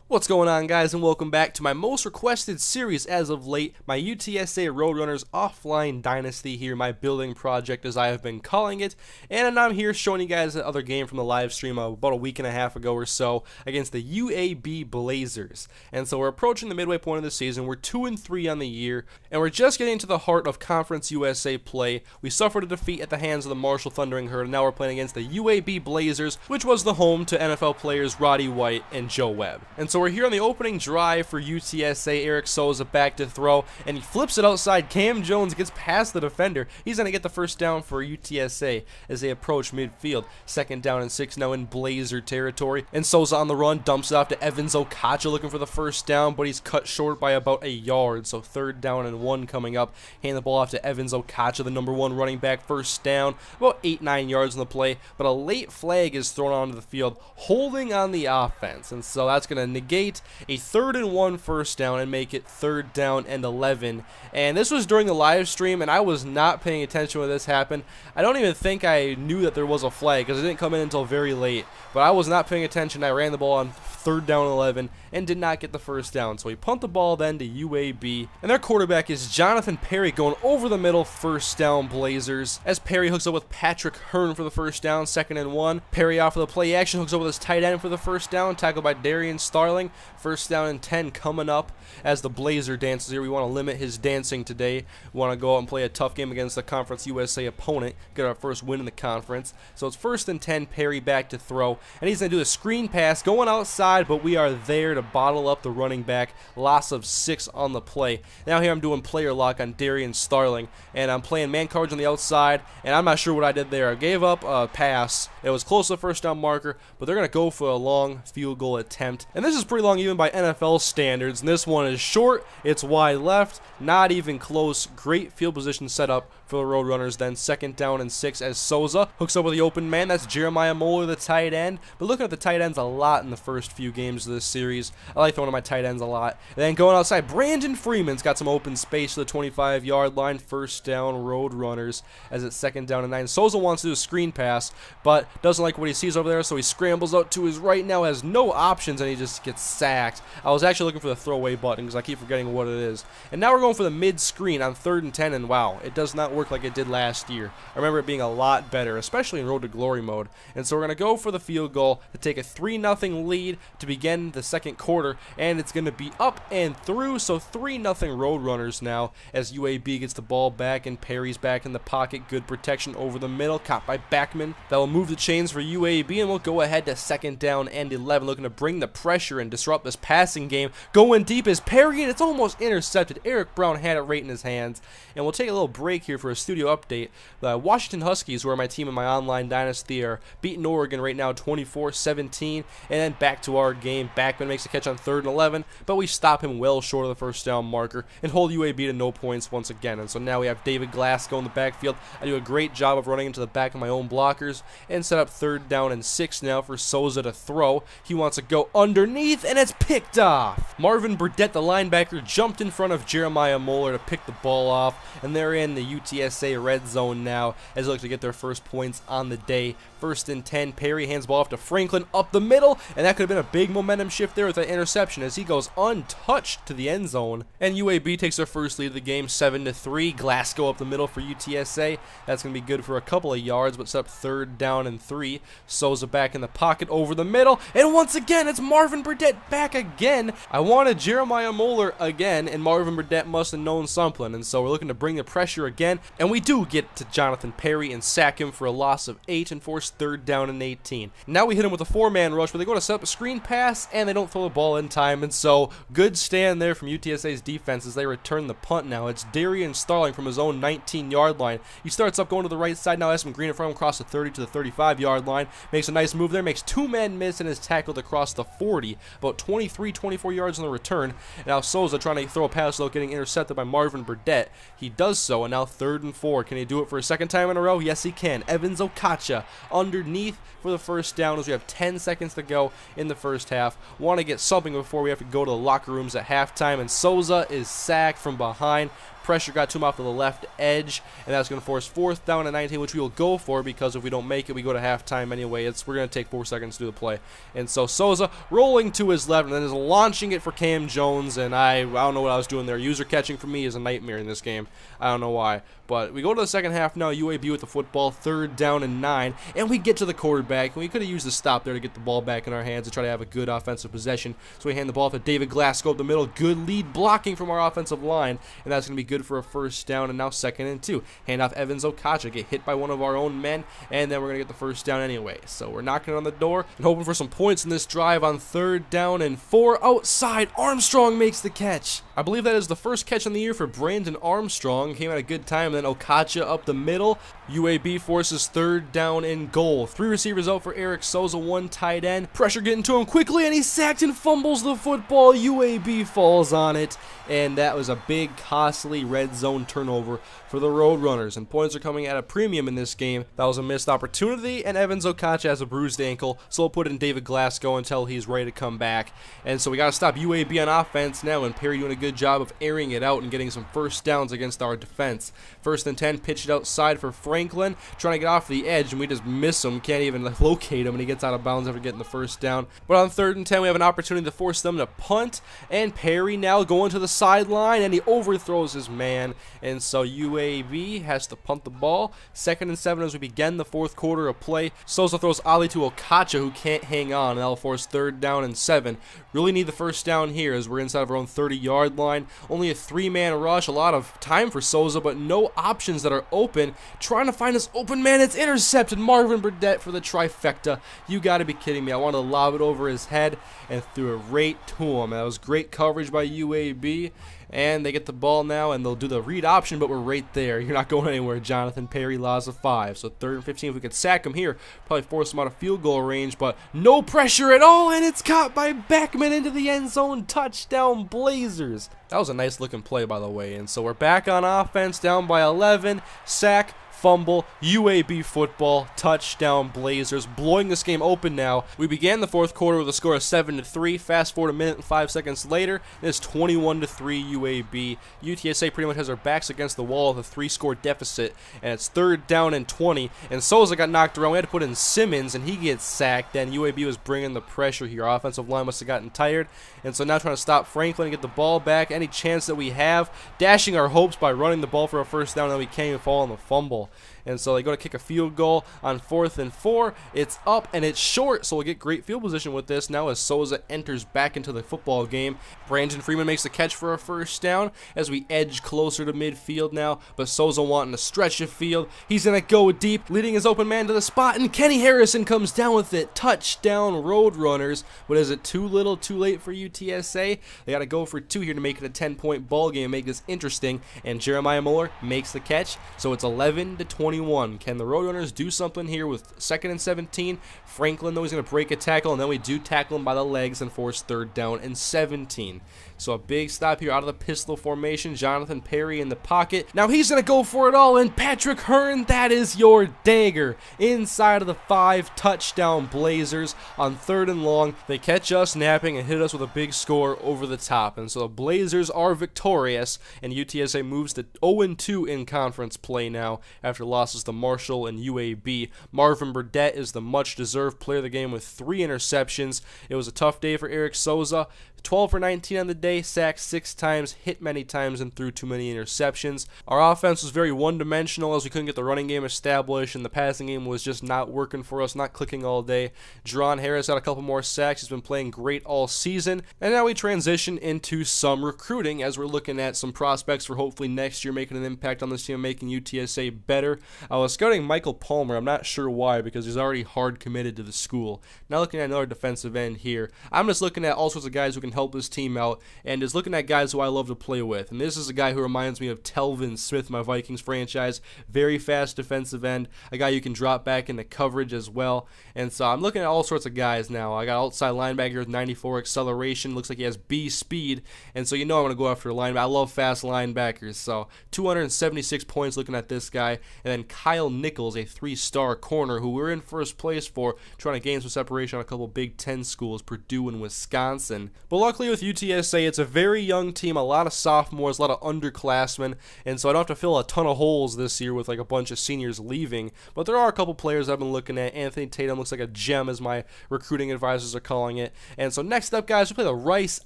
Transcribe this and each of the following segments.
What's going on, guys, and welcome back to my most requested series as of late, my UTSA Roadrunners Offline Dynasty here, my building project as I have been calling it, and I'm here showing you guys another game from the live stream about a week and a half ago or so against the UAB Blazers. And so we're approaching the midway point of the season. We're 2-3 on the year, and we're just getting to the heart of Conference USA play. We suffered a defeat at the hands of the Marshall Thundering Herd, and now we're playing against the UAB Blazers, which was the home to NFL players Roddy White and Joe Webb. And so we're here on the opening drive for UTSA. Eric Souza back to throw, and he flips it outside. Cam Jones gets past the defender. He's going to get the first down for UTSA as they approach midfield. 2nd down and 6 now in Blazer territory. And Souza on the run, dumps it off to Evans Okacha looking for the first down, but he's cut short by about a yard. So 3rd down and 1 coming up. Hand the ball off to Evans Okacha, the #1 running back. First down, about 8-9 yards on the play, but a late flag is thrown onto the field, holding on the offense. And so that's going to negate a 3rd and 1 first down and make it 3rd down and 11. And this was during the live stream, and I was not paying attention when this happened. I don't even think I knew that there was a flag because it didn't come in until very late. But I was not paying attention. I ran the ball on 3rd down and 11 and did not get the first down. So we punt the ball then to UAB, and their quarterback is Jonathan Perry going over the middle. First down Blazers as Perry hooks up with Patrick Hearn for the first down. 2nd and 1. Perry off of the play action, hooks up with his tight end for the first down, tackled by Darian Starling. 1st down and 10 coming up as the Blazer dances here. We want to limit his dancing today. We want to go out and play a tough game against the Conference USA opponent, get our first win in the conference. So it's 1st and 10, Perry back to throw, and he's going to do a screen pass going outside, but we are there to bottle up the running back. Loss of 6 on the play. Now here I'm doing player lock on Darian Starling, and I'm playing man coverage on the outside, and I'm not sure what I did there. I gave up a pass. It was close to the first down marker, but they're going to go for a long field goal attempt. And this is pretty long even by NFL standards, and this one is short. It's wide left, not even close. Great field position setup for the Roadrunners. Then 2nd down and 6 as Souza hooks up with the open man. That's Jeremiah Moeller, the tight end. But looking at the tight ends a lot in the first few games of this series. I like throwing to my tight ends a lot. And then going outside, Brandon Freeman's got some open space to the 25-yard line. 1st down Roadrunners as it's 2nd down and 9. Souza wants to do a screen pass, but doesn't like what he sees over there, so he scrambles out to his right now, has no options, and he just gets sacked. I was actually looking for the throwaway button because I keep forgetting what it is. And now we're going for the mid-screen on 3rd and 10, and wow, it does not work like it did last year. I remember it being a lot better, especially in Road to Glory mode. And so we're going to go for the field goal to take a 3-0 lead to begin the 2nd quarter, and it's going to be up and through, so 3-0 Roadrunners now as UAB gets the ball back, and Perry's back in the pocket. Good protection over the middle, caught by Backman. That will move the chains for UAB, and we'll go ahead to 2nd down and 11, looking to bring the pressure and disrupt this passing game. Going deep is Perry, and it's almost intercepted. Eric Brown had it right in his hands. And we'll take a little break here for a studio update. The Washington Huskies, who are my team in my online dynasty, are beating Oregon right now 24-17. And then back to our game. Backman makes a catch on 3rd and 11, but we stop him well short of the first down marker and hold UAB to no points once again. And so now we have David Glasgow in the backfield. I do a great job of running into the back of my own blockers and set up 3rd down and 6 now for Souza to throw. He wants to go underneath, and it's picked off. Marvin Burdett, the linebacker, jumped in front of Jeremiah Moeller to pick the ball off, and they're in the UTSA red zone now as they look to get their first points on the day. 1st and 10, Perry hands the ball off to Franklin up the middle, and that could have been a big momentum shift there with that interception as he goes untouched to the end zone. And UAB takes their first lead of the game, 7-3. Glasgow up the middle for UTSA. That's going to be good for a couple of yards, but set up 3rd down and 3. Souza back in the pocket over the middle, and once again, it's Marvin Burdett back again. I wanted Jeremiah Moeller again, and Marvin Burdett must have known something, and so we're looking to bring the pressure again, and we do get to Jonathan Perry and sack him for a loss of 8 and force 3rd down and 18. Now we hit him with a 4-man rush, but they go to set up a screen pass, and they don't throw the ball in time, and so good stand there from UTSA's defense as they return the punt now. It's Darian Starling from his own 19-yard line. He starts up going to the right side now, has some green in front of him, across the 30 to the 35-yard line, makes a nice move there, makes 2-man miss, and is tackled across the 40, about 23-24 yards on the return. Now Souza trying to throw a pass without getting intercepted by Marvin Burdett. He does so, and now 3rd and 4. Can he do it for a 2nd time in a row? Yes, he can. Evans Okacha underneath for the first down as we have 10 seconds to go in the first half. Want to get something before we have to go to the locker rooms at halftime, and Souza is sacked from behind. pressure got to him off of the left edge, and that's going to force 4th down and 19, which we will go for, because if we don't make it, we go to halftime anyway. We're going to take 4 seconds to do the play. And so Souza rolling to his left and then is launching it for Cam Jones, and I don't know what I was doing there. User catching for me is a nightmare in this game. I don't know why. But we go to the second half now, UAB with the football, 3rd down and 9, and we get to the quarterback, and we could have used the stop there to get the ball back in our hands to try to have a good offensive possession. So we hand the ball to David Glasgow up the middle, good lead blocking from our offensive line, and that's going to be good for a 1st down, and now 2nd and 2. Hand off Evans Okacha, get hit by one of our own men, and then we're going to get the 1st down anyway. So we're knocking on the door and hoping for some points in this drive on 3rd down and 4. Outside, Armstrong makes the catch. I believe that is the first catch on the year for Brandon Armstrong. Came at a good time, and then Okacha up the middle. UAB forces 3rd down and goal. 3 receivers out for Eric Souza, 1 tight end. Pressure getting to him quickly, and he's sacked and fumbles the football. UAB falls on it, and that was a big, costly red zone turnover for the Roadrunners, and points are coming at a premium in this game. That was a missed opportunity, and Evans Okacha has a bruised ankle, so we'll put in David Glasgow until he's ready to come back. And so we got to stop UAB on offense now, and Perry doing a good job of airing it out and getting some 1st downs against our defense. 1st and 10, pitched outside for Franklin, trying to get off the edge, and we just miss him. Can't even locate him, and he gets out of bounds after getting the 1st down. But on 3rd and 10, we have an opportunity to force them to punt, and Perry now going to the sideline, and he overthrows his man, and so UAB has to punt the ball. 2nd and 7 as we begin the 4th quarter of play. Souza throws Ali to Okacha, who can't hang on, and that'll force 3rd down and 7. Really need the 1st down here as we're inside of our own 30-yard line. Only a 3-man rush, a lot of time for Souza, but no options that are open. Trying to find this open man, it's intercepted. Marvin Burdett for the trifecta. You got to be kidding me. I wanted to lob it over his head and threw it right to him. That was great coverage by UAB. And they get the ball now, and they'll do the read option, but we're right there. You're not going anywhere, Jonathan. Perry, laws of 5. So 3rd and 15, if we could sack him here, probably force him out of field goal range, but no pressure at all, and it's caught by Beckman into the end zone. Touchdown, Blazers. That was a nice looking play, by the way. And so we're back on offense, down by 11, sack, fumble, UAB football, touchdown, Blazers, blowing this game open now. We began the 4th quarter with a score of 7-3. Fast forward a minute and 5 seconds later, and it's 21-3 UAB. UTSA pretty much has their backs against the wall with a 3-score deficit, and it's 3rd down and 20. And Souza got knocked around. We had to put in Simmons, and he gets sacked. Then UAB was bringing the pressure here. Our offensive line must have gotten tired, and so now trying to stop Franklin and get the ball back. Any chance that we have, dashing our hopes by running the ball for a 1st down, and then we can't even fall on the fumble. And so they go to kick a field goal on 4th and 4. It's up and it's short, so we'll get great field position with this now as Souza enters back into the football game. Brandon Freeman makes the catch for a 1st down as we edge closer to midfield now, but Souza wanting to stretch the field. He's going to go deep, leading his open man to the spot, and Kenny Harrison comes down with it. Touchdown, Roadrunners. But is it too little, too late for UTSA? They got to go for 2 here to make it a 10-point ball game, make this interesting, and Jeremiah Muller makes the catch, so it's 11-20. Can the Roadrunners do something here with 2nd and 17? Franklin, though, he's going to break a tackle, and then we do tackle him by the legs and force 3rd down and 17. So a big stop here out of the pistol formation. Jonathan Perry in the pocket. Now he's going to go for it all, and Patrick Hearn, that is your dagger. Inside of the 5, touchdown Blazers on 3rd and long. They catch us napping and hit us with a big score over the top. And so the Blazers are victorious, and UTSA moves to 0-2 in conference play now after losses to Marshall and UAB. Marvin Burdett is the much-deserved player of the game with 3 interceptions. It was a tough day for Eric Souza. 12 for 19 on the day, sacked 6 times, hit many times, and threw too many interceptions. Our offense was very one-dimensional as we couldn't get the running game established, and the passing game was just not working for us, not clicking all day. Jerron Harris had a couple more sacks. He's been playing great all season. And now we transition into some recruiting as we're looking at some prospects for hopefully next year making an impact on this team, making UTSA better. I was scouting Michael Palmer. I'm not sure why, because he's already hard committed to the school. Now looking at another defensive end here. I'm just looking at all sorts of guys who can help this team out, and is looking at guys who I love to play with. And this is a guy who reminds me of Telvin Smith, my Vikings franchise. Very fast defensive end, a guy you can drop back into coverage as well. And so I'm looking at all sorts of guys now. I got outside linebacker with 94 acceleration. Looks like he has B speed, and so you know I'm going to go after a linebacker. I love fast linebackers, so 276 points looking at this guy. And then then Kyle Nichols, a 3-star corner who we're in first place for, trying to gain some separation on a couple Big Ten schools, Purdue and Wisconsin. But luckily with UTSA, it's a very young team, a lot of sophomores, a lot of underclassmen, and so I don't have to fill a ton of holes this year with like a bunch of seniors leaving. But there are a couple players I've been looking at. Anthony Tatum looks like a gem, as my recruiting advisors are calling it. And so next up, guys, we play the Rice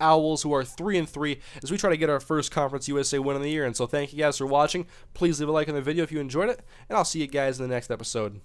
Owls, who are 3-3, as we try to get our first Conference USA win of the year. And so thank you guys for watching. Please leave a like on the video if you enjoyed it, and I'll see you guys in the next episode.